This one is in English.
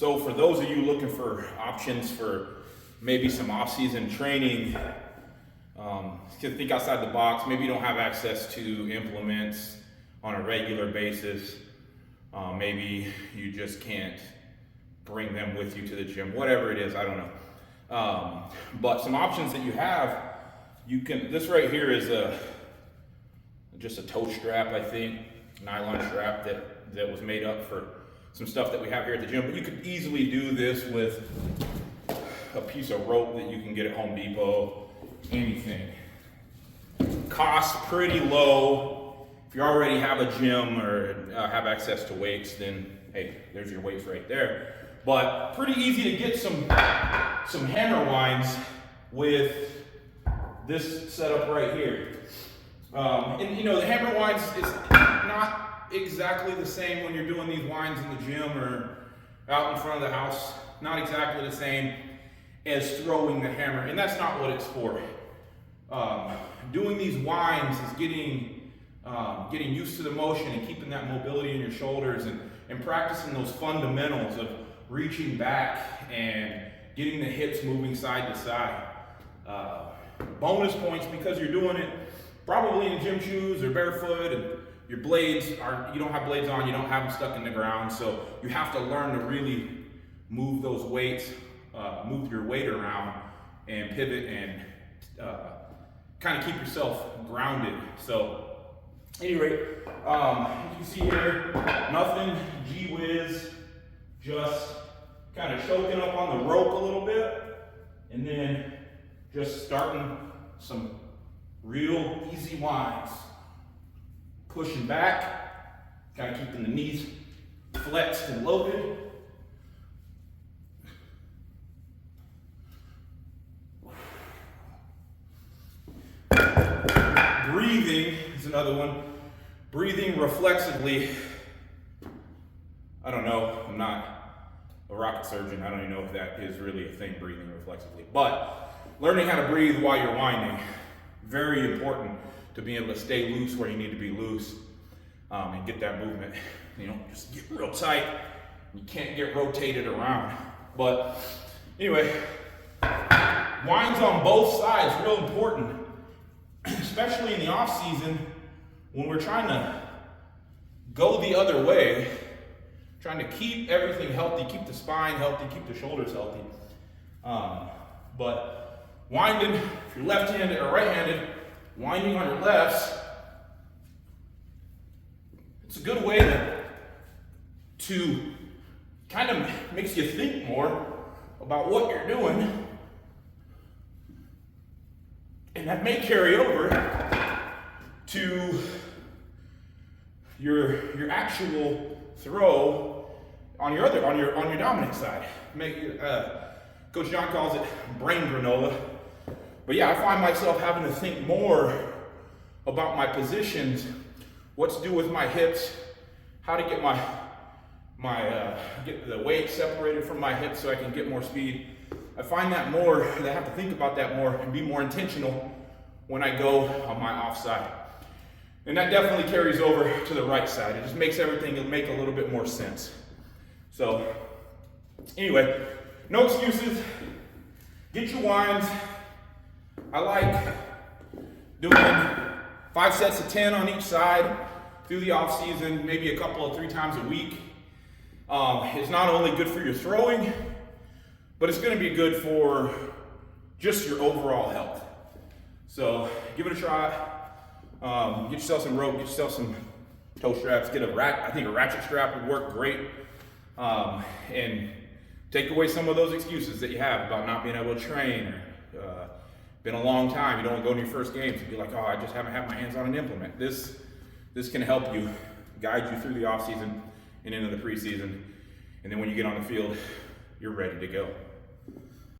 So for those of you looking for options for maybe some off-season training, think outside the box. Maybe you don't have access to implements on a regular basis. Maybe you just can't bring them with you to the gym, whatever it is, I don't know. But some options that you have, this right here is just a toe strap, I think, nylon strap that was made up for some stuff that we have here at the gym. But you could easily do this with a piece of rope that you can get at Home Depot, anything. Cost pretty low. If you already have a gym or have access to weights, then hey, there's your weights right there. But pretty easy to get some hammer winds with this setup right here. And you know, the hammer winds is not exactly the same when you're doing these winds in the gym or out in front of the house. Not exactly the same as throwing the hammer, and that's not what it's for. Doing these winds is getting used to the motion and keeping that mobility in your shoulders and practicing those fundamentals of reaching back and getting the hips moving side to side. Bonus points because you're doing it probably in gym shoes or barefoot, and your blades you don't have blades on, you don't have them stuck in the ground, so you have to learn to really move those weights, move your weight around and pivot and kind of keep yourself grounded. So anyway, as you can see here, nothing gee whiz, just kind of choking up on the rope a little bit, and then just starting some real easy winds. Pushing back, kind of keeping the knees flexed and loaded. Breathing is another one. Breathing reflexively. I don't know, I'm not a rocket surgeon. I don't even know if that is really a thing, breathing reflexively. But learning how to breathe while you're winding, very important to be able to stay loose where you need to be loose, and get that movement. You know, just get real tight. You can't get rotated around. But anyway, winds on both sides, real important, especially in the off season when we're trying to go the other way, trying to keep everything healthy, keep the spine healthy, keep the shoulders healthy. But winding, if you're left-handed or right-handed, winding on your lefts, it's a good way to kind of makes you think more about what you're doing, and that may carry over to your actual throw on your dominant side. Coach John calls it brain granola. But yeah, I find myself having to think more about my positions, what to do with my hips, how to get get the weight separated from my hips so I can get more speed. I find that more, I have to think about that more and be more intentional when I go on my offside. And that definitely carries over to the right side. It just makes everything make a little bit more sense. So anyway, no excuses. Get your winds. I like doing 5 sets of 10 on each side through the off season, maybe a couple of 3 times a week. It's not only good for your throwing, but it's going to be good for just your overall health. So give it a try. Get yourself some rope, get yourself some toe straps, get I think a ratchet strap would work great. And take away some of those excuses that you have about not being able to train, or been a long time, you don't want to go to your first games and be like, oh, I just haven't had my hands on an implement. This can help you, guide you through the off season and into the preseason. And then when you get on the field, you're ready to go.